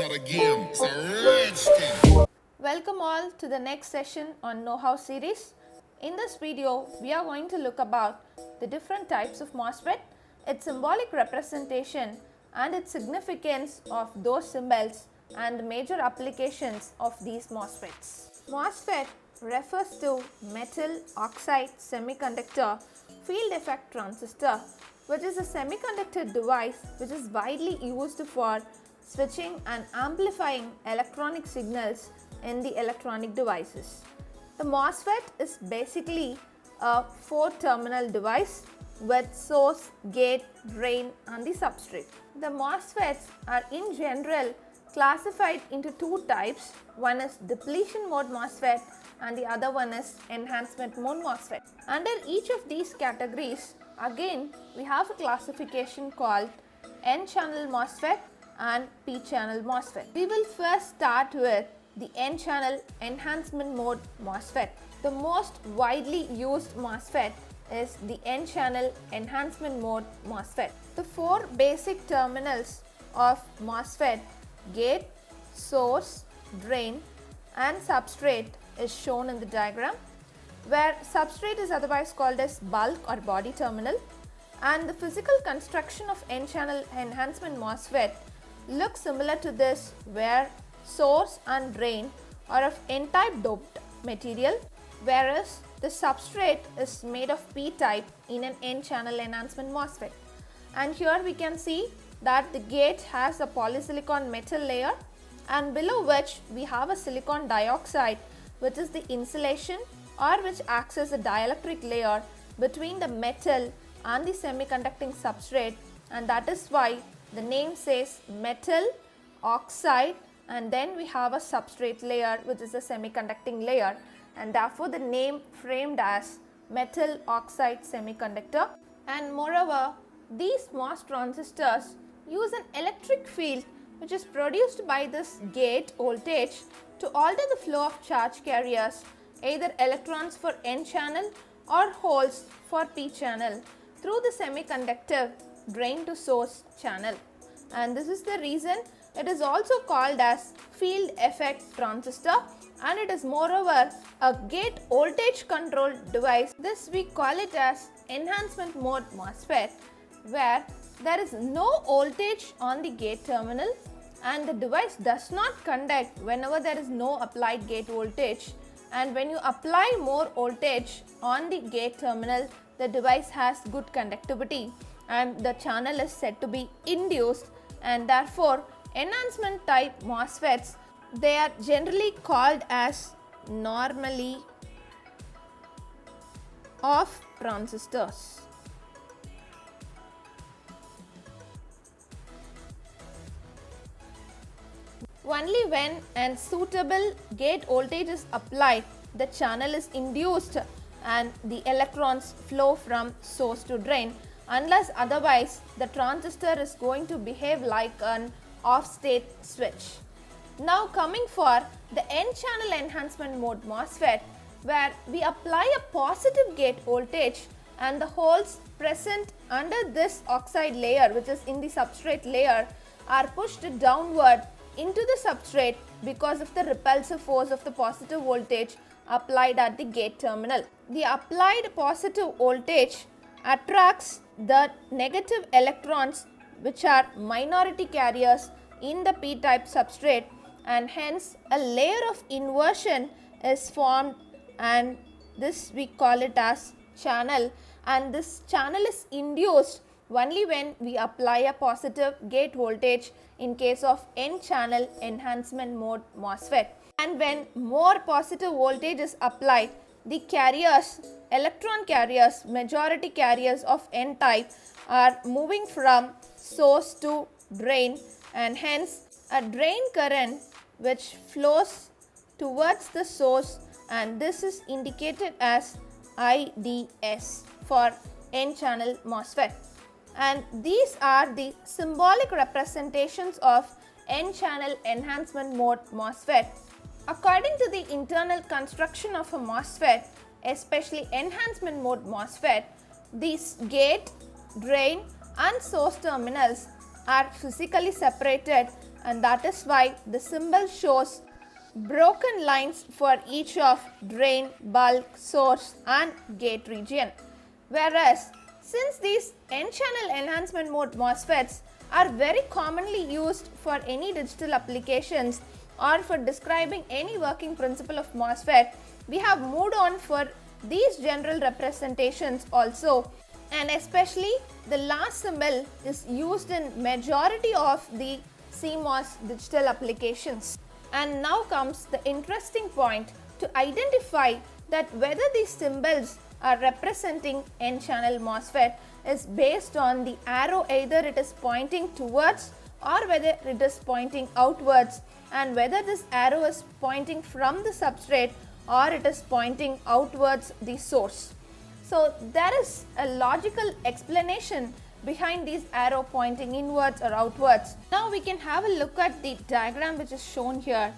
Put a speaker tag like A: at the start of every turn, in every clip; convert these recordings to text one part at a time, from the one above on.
A: start again. It's a redskin.
B: Welcome all to the next session on Know-How series. In this video, we are going to look about the different types of MOSFET, its symbolic representation and its significance of those symbols and the major applications of these MOSFETs. MOSFET refers to metal oxide semiconductor field effect transistor, which is a semiconductor device which is widely used for switching and amplifying electronic signals in the electronic devices. The MOSFET is basically a 4-terminal device with source, gate, drain and the substrate. The MOSFETs are in general classified into two types. One is depletion mode MOSFET and the other one is enhancement mode MOSFET. Under each of these categories, again we have a classification called N-channel MOSFET and P-channel MOSFET. We will first start with the N-channel enhancement mode MOSFET. The most widely used MOSFET is the N-channel enhancement mode MOSFET. The four basic terminals of MOSFET, gate, source, drain and substrate, is shown in the diagram, where substrate is otherwise called as bulk or body terminal, and the physical construction of N-channel enhancement MOSFET looks similar to this, where source and drain are of N-type doped material, whereas the substrate is made of P-type in an N-channel enhancement MOSFET. And here we can see that the gate has a polysilicon metal layer, and below which we have a silicon dioxide, which is the insulation or which acts as a dielectric layer between the metal and the semiconducting substrate, and that is why the name says metal oxide, and then we have a substrate layer which is a semiconducting layer, and therefore the name framed as metal oxide semiconductor. And moreover, these MOS transistors use an electric field which is produced by this gate voltage to alter the flow of charge carriers, either electrons for N channel or holes for P channel, through the semiconductor drain to source channel. And this is the reason it is also called as field effect transistor, and it is moreover a gate voltage control device. This we call it as enhancement mode MOSFET, where there is no voltage on the gate terminal and the device does not conduct whenever there is no applied gate voltage, and when you apply more voltage on the gate terminal, the device has good conductivity and the channel is said to be induced, and therefore enhancement type MOSFETs, they are generally called as normally off transistors. Only when a suitable gate voltage is applied, the channel is induced and the electrons flow from source to drain. Unless otherwise, the transistor is going to behave like an off-state switch. Now coming for the N-channel enhancement mode MOSFET, where we apply a positive gate voltage and the holes present under this oxide layer, which is in the substrate layer, are pushed downward into the substrate because of the repulsive force of the positive voltage applied at the gate terminal. The applied positive voltage attracts the negative electrons, which are minority carriers in the P-type substrate, and hence a layer of inversion is formed, and this we call it as channel, and this channel is induced only when we apply a positive gate voltage in case of N-channel enhancement mode MOSFET. And when more positive voltage is applied, the carriers, electron carriers, majority carriers of N-type are moving from source to drain, and hence a drain current which flows towards the source, and this is indicated as IDS for N-channel MOSFET. And these are the symbolic representations of N-channel enhancement mode MOSFET. According to the internal construction of a MOSFET, especially enhancement mode MOSFET, these gate, drain and source terminals are physically separated and that is why the symbol shows broken lines for each of drain, bulk, source and gate region. Whereas since these N-channel enhancement mode MOSFETs are very commonly used for any digital applications or for describing any working principle of MOSFET, we have moved on for these general representations also, and especially the last symbol is used in majority of the CMOS digital applications. And now comes the interesting point to identify that whether these symbols are representing N-channel MOSFET is based on the arrow, either it is pointing towards or whether it is pointing outwards, and whether this arrow is pointing from the substrate or it is pointing outwards the source. So there is a logical explanation behind these arrow pointing inwards or outwards. Now we can have a look at the diagram which is shown here.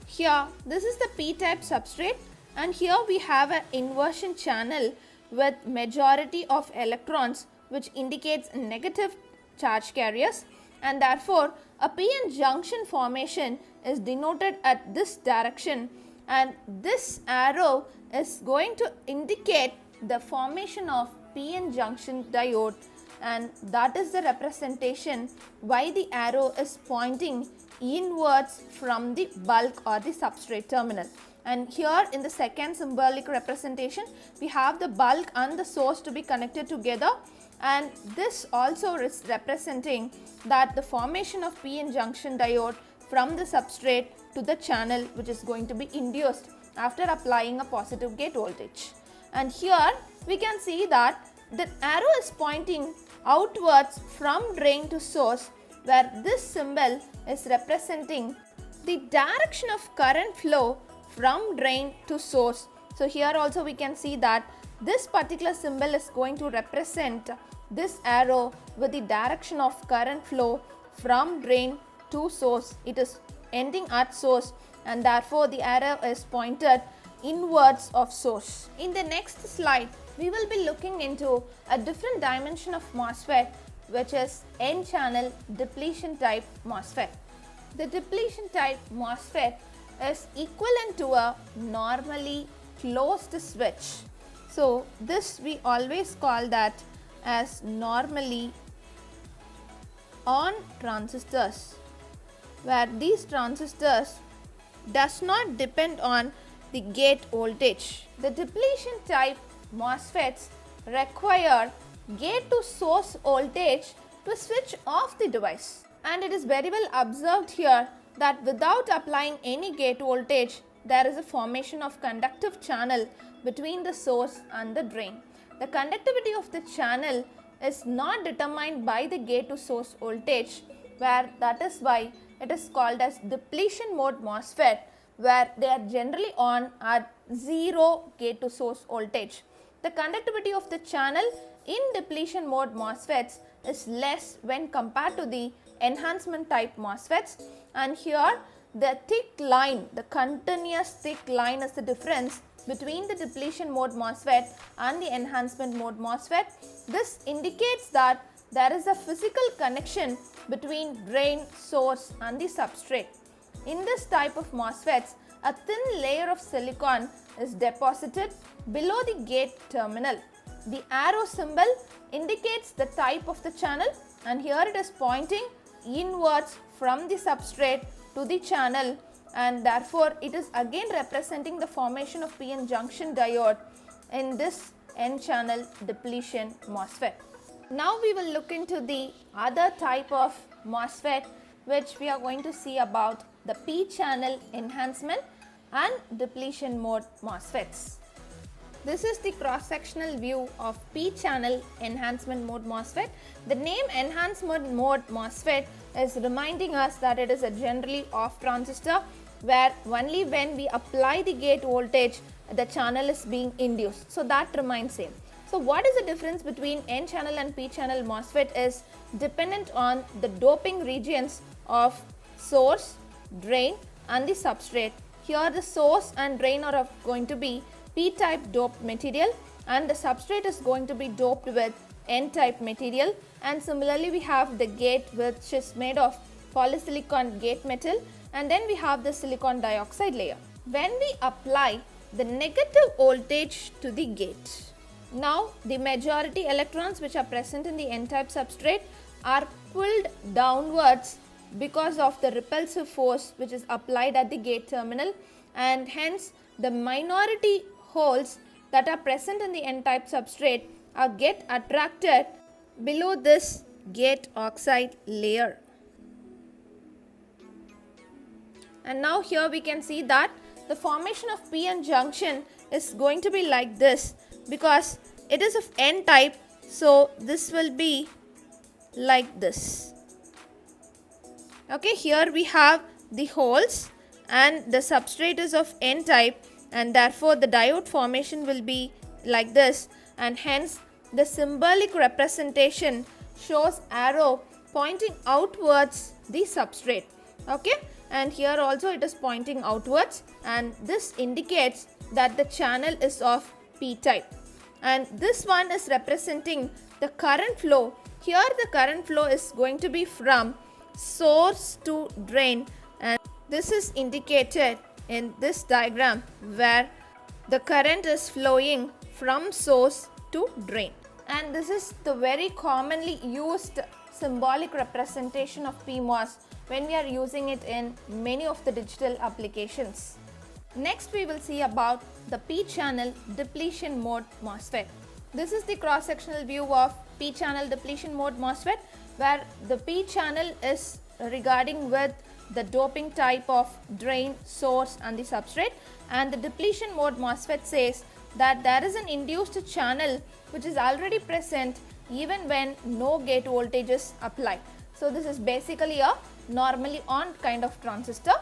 B: Here this is the p-type substrate, and here we have an inversion channel with majority of electrons, which indicates negative charge carriers, and therefore a p-n junction formation is denoted at this direction, and this arrow is going to indicate the formation of p-n junction diode, and that is the representation why the arrow is pointing inwards from the bulk or the substrate terminal. And here in the second symbolic representation, we have the bulk and the source to be connected together, and this also is representing that the formation of p-n junction diode from the substrate to the channel, which is going to be induced after applying a positive gate voltage. And here we can see that the arrow is pointing outwards from drain to source, where this symbol is representing the direction of current flow from drain to source. So here also we can see that this particular symbol is going to represent this arrow with the direction of current flow from drain to source. It is ending at source, and therefore the arrow is pointed inwards of source. In the next slide, we will be looking into a different dimension of MOSFET, which is N-channel depletion type MOSFET. The depletion type MOSFET is equivalent to a normally closed switch. So this we always call that as normally on transistors, where these transistors does not depend on the gate voltage. The depletion type MOSFETs require gate to source voltage to switch off the device, and it is very well observed here that without applying any gate voltage, there is a formation of conductive channel between the source and the drain. The conductivity of the channel is not determined by the gate to source voltage, where that is why it is called as depletion mode MOSFET, where they are generally on at zero gate to source voltage. The conductivity of the channel in depletion mode MOSFETs is less when compared to the enhancement type MOSFETs, and here the thick line, the continuous thick line is the difference between the depletion mode MOSFET and the enhancement mode MOSFET. This indicates that there is a physical connection between drain, source and the substrate. In this type of MOSFETs, a thin layer of silicon is deposited below the gate terminal. The arrow symbol indicates the type of the channel, and here it is pointing inwards from the substrate to the channel, and therefore it is again representing the formation of p-n junction diode in this N-channel depletion MOSFET. Now we will look into the other type of MOSFET, which we are going to see about the p-channel enhancement and depletion mode MOSFETs. This is the cross-sectional view of p-channel enhancement mode MOSFET. The name enhancement mode MOSFET is reminding us that it is a generally off transistor, where only when we apply the gate voltage the channel is being induced. So that remains same. So what is the difference between N-channel and p-channel MOSFET is dependent on the doping regions of source, drain and the substrate. Here the source and drain are going to be p-type doped material, and the substrate is going to be doped with n-type material, and similarly we have the gate which is made of polysilicon gate metal, and then we have the silicon dioxide layer. When we apply the negative voltage to the gate, now the majority electrons which are present in the n-type substrate are pulled downwards because of the repulsive force which is applied at the gate terminal, and hence the minority holes that are present in the n-type substrate are get attracted below this gate oxide layer. And now here we can see that the formation of p-n junction is going to be like this because it is of n-type, so this will be like this. Okay, here we have the holes and the substrate is of n-type, and therefore the diode formation will be like this, and hence the symbolic representation shows arrow pointing outwards the substrate. Okay, and here also it is pointing outwards, and this indicates that the channel is of p-type, and this one is representing the current flow. Here the current flow is going to be from source to drain, and this is indicated in this diagram where the current is flowing from source to drain, and this is the very commonly used symbolic representation of PMOS when we are using it in many of the digital applications. Next we will see about the p-channel depletion mode MOSFET. This is the cross-sectional view of p-channel depletion mode MOSFET, where the p-channel is regarding with the doping type of drain, source and the substrate, and the depletion mode MOSFET says that there is an induced channel which is already present even when no gate voltage is applied. So this is basically a normally on kind of transistor,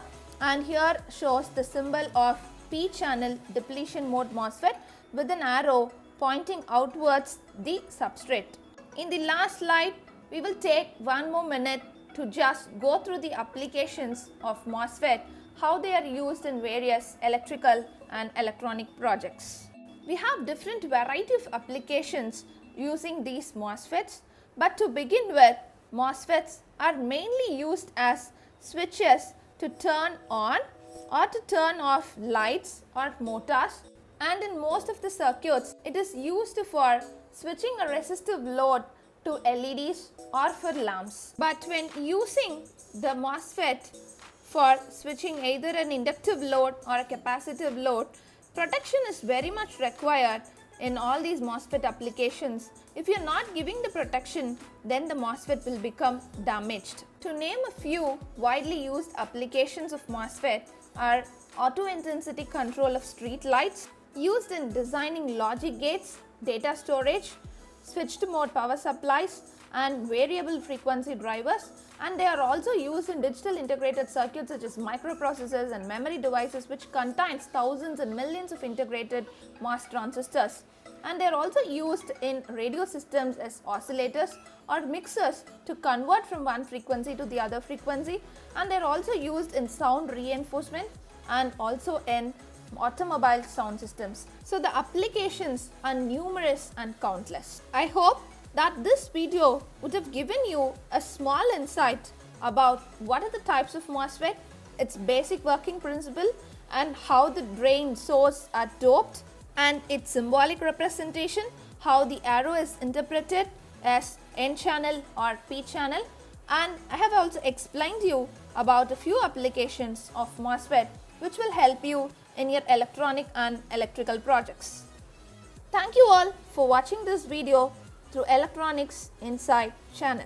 B: and here shows the symbol of p-channel depletion mode MOSFET with an arrow pointing outwards the substrate. In the last slide, we will take one more minute to just go through the applications of MOSFET, how they are used in various electrical and electronic projects. We have different variety of applications using these MOSFETs, but to begin with, MOSFETs are mainly used as switches to turn on or to turn off lights or motors, and in most of the circuits it is used for switching a resistive load to LEDs or for lamps. But when using the MOSFET for switching either an inductive load or a capacitive load, protection is very much required in all these MOSFET applications. If you are not giving the protection, then the MOSFET will become damaged. To name a few widely used applications of MOSFET are auto intensity control of street lights, used in designing logic gates, data storage, switched mode power supplies and variable frequency drivers, and they are also used in digital integrated circuits such as microprocessors and memory devices which contains thousands and millions of integrated MOS transistors, and they are also used in radio systems as oscillators or mixers to convert from one frequency to the other frequency, and they are also used in sound reinforcement and also in automobile sound systems. So the applications are numerous and countless. I hope that this video would have given you a small insight about what are the types of MOSFET, its basic working principle, and how the drain source are doped, and its symbolic representation, how the arrow is interpreted as N channel or P channel, and I have also explained you about a few applications of MOSFET which will help you in your electronic and electrical projects. Thank you all for watching this video through Electronics Insight channel.